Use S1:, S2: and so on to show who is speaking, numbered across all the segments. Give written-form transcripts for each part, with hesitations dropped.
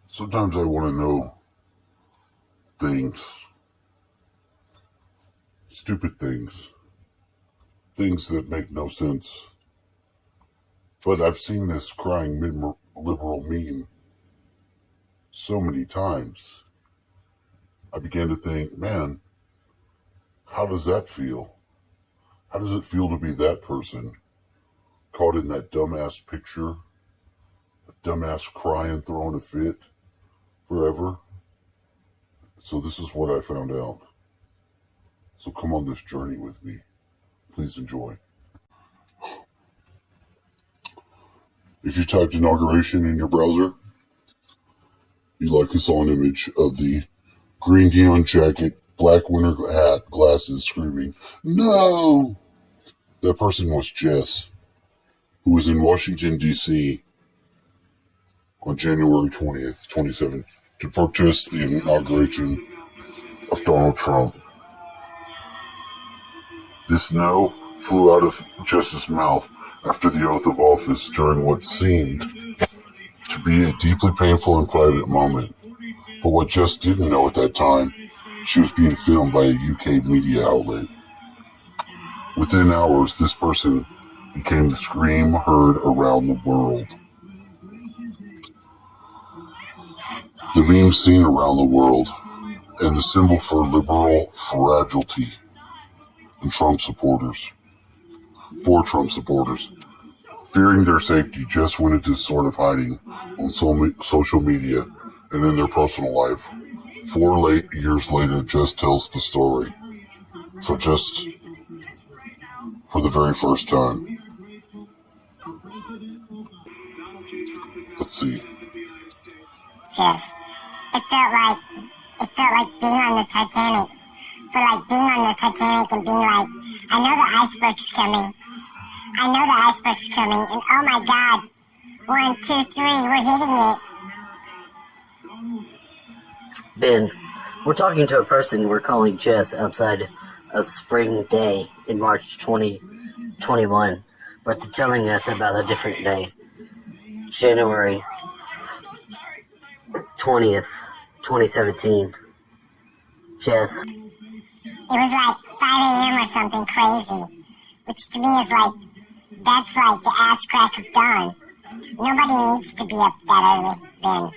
S1: Sometimes I want to know things, stupid things, things that make no sense. But I've seen this crying liberal meme so many times. I began to think, man, how does that feel? How does it feel to be that person caught in that dumbass picture, a dumbass crying, throwing a fit forever? So this is what I found out. So come on this journey with me. Please enjoy. If you typed inauguration in your browser, you likely saw an image of the green neon jacket, black winter hat, glasses, screaming, "No!" That person was Jess, who was in Washington, D.C. on January 20th, 2017, to protest the inauguration of Donald Trump. This no flew out of Jess's mouth after the oath of office during what seemed to be a deeply painful and private moment. But what Jess didn't know at that time, she was being filmed by a UK media outlet. Within hours, this person became the scream heard around the world. The meme seen around the world, and the symbol for liberal fragility in Trump supporters. For Trump supporters. Fearing their safety, Jess went into sort of hiding on social media and in their personal life. 4 years later, Jess tells the story. So just for the very first time. Let's see.
S2: Jess, it felt like being on the Titanic. For like being on the Titanic and being like, I know the iceberg's coming. I know the iceberg's coming, and oh my God, 1, 2, 3, we're hitting it.
S3: Ben, we're talking to a person we're calling Jess outside of Spring Day in March 2021, but they're telling us about a different day, January 20th, 2017. Jess.
S2: It was like 5 a.m. or something crazy, which to me is like, that's like the ass crack of dawn. Nobody needs to be up that early, Ben.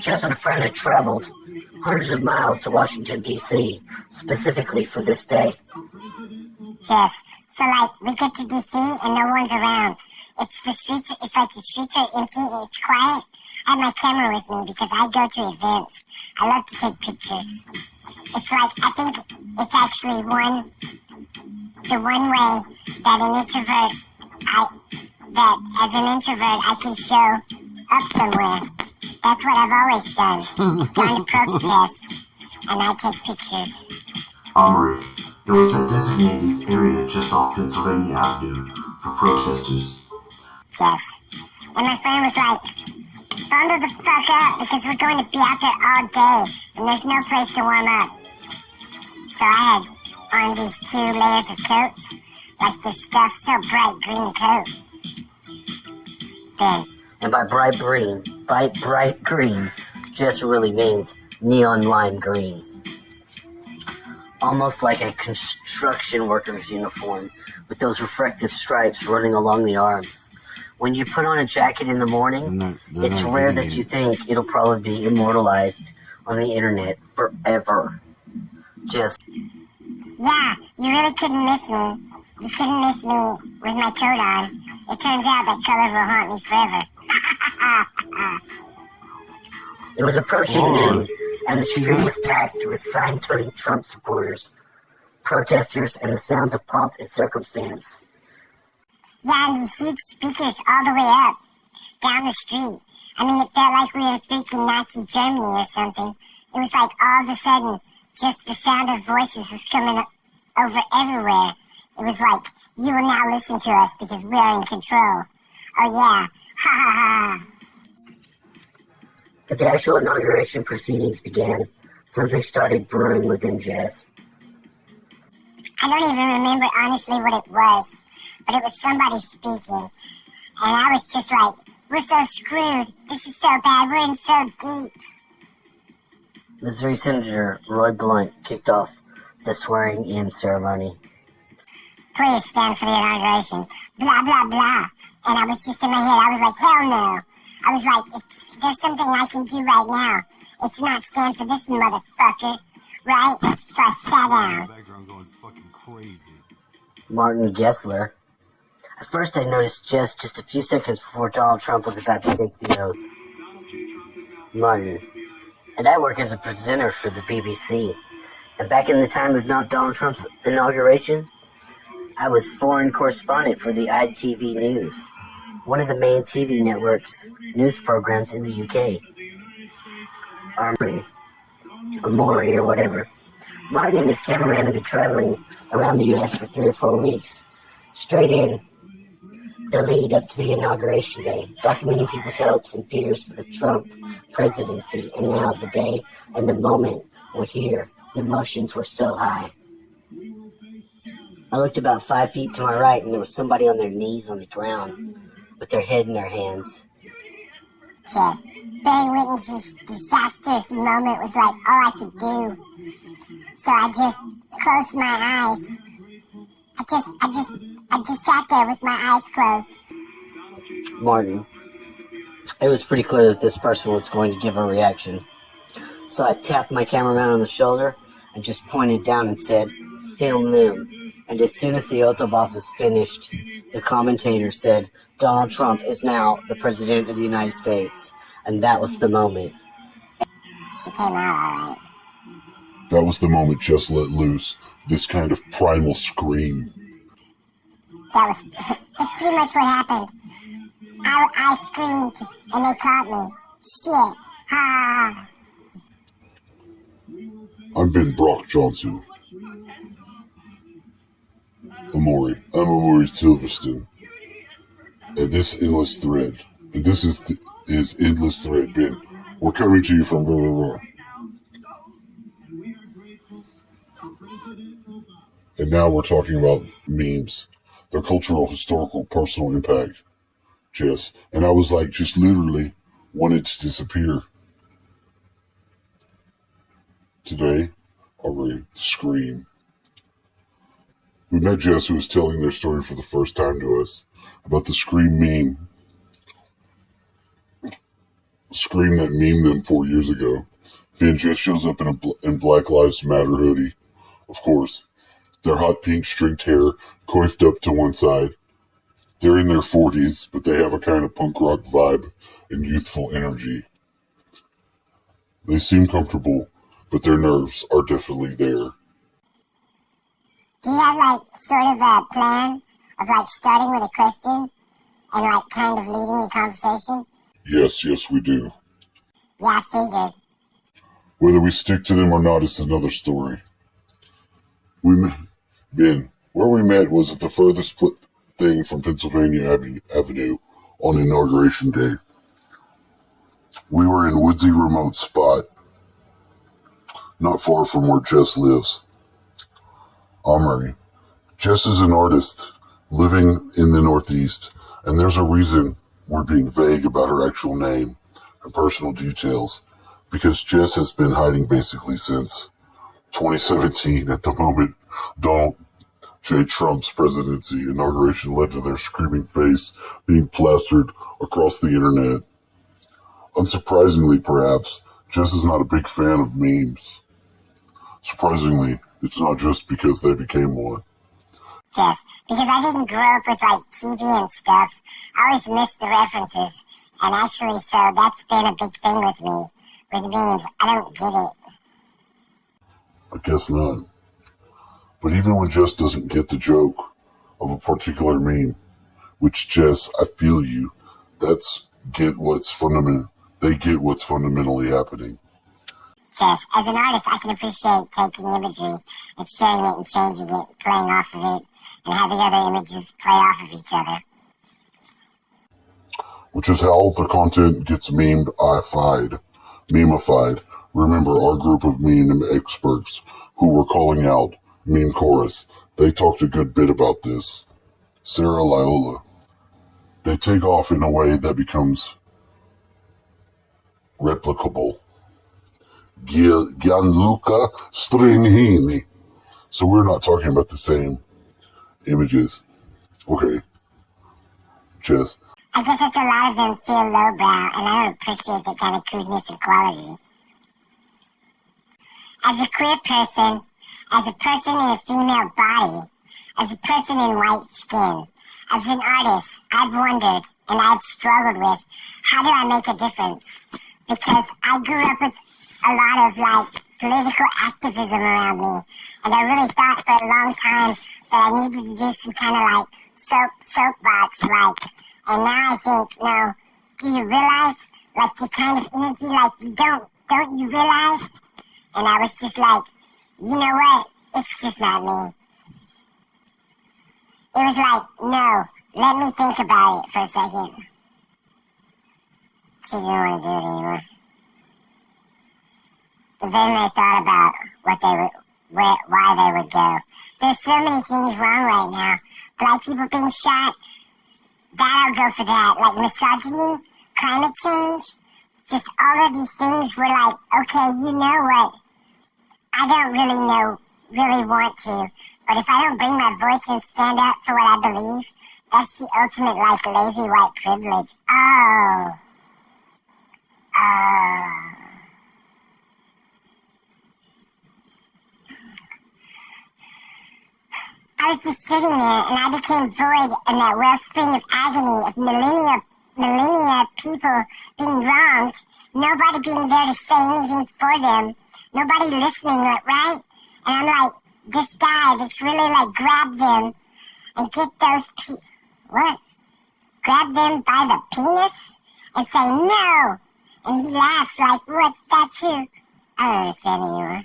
S3: Jess and a friend had traveled hundreds of miles to Washington, D.C., specifically for this day.
S2: Jess, so like, we get to D.C. and no one's around. It's like the streets are empty, it's quiet. I have my camera with me because I go to events. I love to take pictures. It's like, I think it's actually the one way that as an introvert, I can show up somewhere. That's what I've always done. Gone to protest, and I take pictures.
S4: Armory. There was a designated area just off Pennsylvania Avenue for protesters.
S2: Jess. And my friend was like, bundle the fuck up because we're going to be out there all day and there's no place to warm up. So I had on these 2 layers of coats, like this stuff, so bright green coat. Then,
S3: and by bright green, Jess really means neon lime green. Almost like a construction worker's uniform with those reflective stripes running along the arms. When you put on a jacket in the morning, it's rare that you think it'll probably be immortalized on the internet forever. Just.
S2: Yeah, you really couldn't miss me. You couldn't miss me with my coat on. It turns out that color will haunt me forever.
S3: It was approaching noon, and the street was packed with sign-toting Trump supporters, protesters, and the sounds of pomp and circumstance.
S2: Yeah, and these huge speakers all the way up, down the street. I mean, it felt like we were in freaking Nazi Germany or something. It was like all of a sudden, just the sound of voices was coming over everywhere. It was like, you will now listen to us because we are in control. Oh yeah, ha ha ha.
S3: But the actual inauguration proceedings began. Something started brewing within Jess.
S2: I don't even remember honestly what it was. But it was somebody speaking, and I was just like, We're so screwed. This is so bad. We're in so deep.
S3: Missouri Senator Roy Blunt kicked off the swearing-in ceremony.
S2: Please stand for the inauguration. Blah, blah, blah. And I was just in my head, I was like, hell no. I was like, if there's something I can do right now, it's not stand for this motherfucker. Right? So I sat down.
S5: Background going fucking crazy.
S3: Martin Gessler. At first I noticed Jess just a few seconds before Donald Trump was about to take the oath. Martin. And I work as a presenter for the BBC. And back in the time of not Donald Trump's inauguration, I was foreign correspondent for the ITV News, one of the main TV network's news programs in the UK. Armory, or Maury, or whatever. Martin and his cameraman have been traveling around the US for 3 or 4 weeks, straight in the lead up to the inauguration day, documenting people's hopes and fears for the Trump presidency, and now the day and the moment were here. The emotions were so high. I looked about 5 feet to my right, and there was somebody on their knees on the ground with their head in their hands.
S2: Jess, bearing witness this disastrous moment was like all I could do. So I just closed my eyes. I just sat there with my eyes closed.
S3: Martin. It was pretty clear that this person was going to give a reaction. So I tapped my cameraman on the shoulder and just pointed down and said, "Film them." And as soon as the oath of office finished, the commentator said, "Donald Trump is now the President of the United States." And that was the moment.
S2: She came out all right.
S1: That was the moment Jess let loose this kind of primal scream.
S2: That's pretty much what happened. I screamed and they caught me. Shit. Ha.
S1: I'm Ben Brock Johnson. I'm Amaury Silverstone. And this endless thread. And this is Endless Thread, Ben. We're coming to you from blah, blah, blah. And now we're talking about memes. Their cultural, historical, personal impact. Jess. And I was like, just literally wanted to disappear. Today, I'll scream. We met Jess, who was telling their story for the first time to us about the Scream meme. Scream that memed them 4 years ago. Ben Jess shows up in Black Lives Matter hoodie, of course. Their hot pink stringed hair coiffed up to one side. They're in their 40s, but they have a kind of punk rock vibe and youthful energy. They seem comfortable, but their nerves are definitely there.
S2: Do you have like sort of a plan of like starting with a question and like kind of leading the conversation?
S1: Yes, we do.
S2: Yeah, I figured.
S1: Whether we stick to them or not is another story. Where we met was at the furthest thing from Pennsylvania Avenue on Inauguration Day. We were in a woodsy remote spot, not far from where Jess lives. Omri. Jess is an artist living in the Northeast, and there's a reason we're being vague about her actual name and personal details, because Jess has been hiding basically since 2017 at the moment Donald J. Trump's presidency inauguration led to their screaming face being plastered across the internet. Unsurprisingly, perhaps, Jess is not a big fan of memes. Surprisingly, it's not just because they became one.
S2: Jess, because I didn't grow up with like TV and stuff, I always missed the references. And actually, so that's been a big thing with me. With memes, I don't get it.
S1: I guess not. But even when Jess doesn't get the joke of a particular meme, which Jess, I feel you, they get what's fundamentally happening.
S2: Jess, as an artist, I can appreciate taking imagery and sharing it and changing it, playing off of it, and having other images play off of each other.
S1: Which is how the content gets memified. Remember our group of meme experts who were calling out Meme Chorus. They talked a good bit about this. Sarah Liola. they take off in a way that becomes replicable. Gianluca Stringhini. So we're not talking about the same images. Okay. Jess.
S2: I guess it's a lot of them feel lowbrow, and I don't appreciate that kind of crudeness and quality. As a queer person, as a person in a female body, as a person in white skin, as an artist, I've wondered and I've struggled with, how do I make a difference? Because I grew up with a lot of political activism around me, and I really thought for a long time that I needed to do some kind of soapbox and now I think, no, do you realize the kind of energy you don't you realize? And I was just like, you know what? It's just not me. It was like, no, let me think about it for a second. She didn't want to do it anymore. But then they thought about why they would go. There's so many things wrong right now. Black people being shot, that'll go for that. Like misogyny, climate change, just all of these things were like, okay, you know what? I don't really want to. But if I don't bring my voice and stand up for what I believe, that's the ultimate, lazy white privilege. Oh. I was just sitting there, and I became void in that wellspring of agony of millennia people being wronged, nobody being there to say anything for them, nobody listening, right? And I'm like, this guy that's really grab them and get those grab them by the penis and say no, and he laughs what, that's who? I don't understand anymore.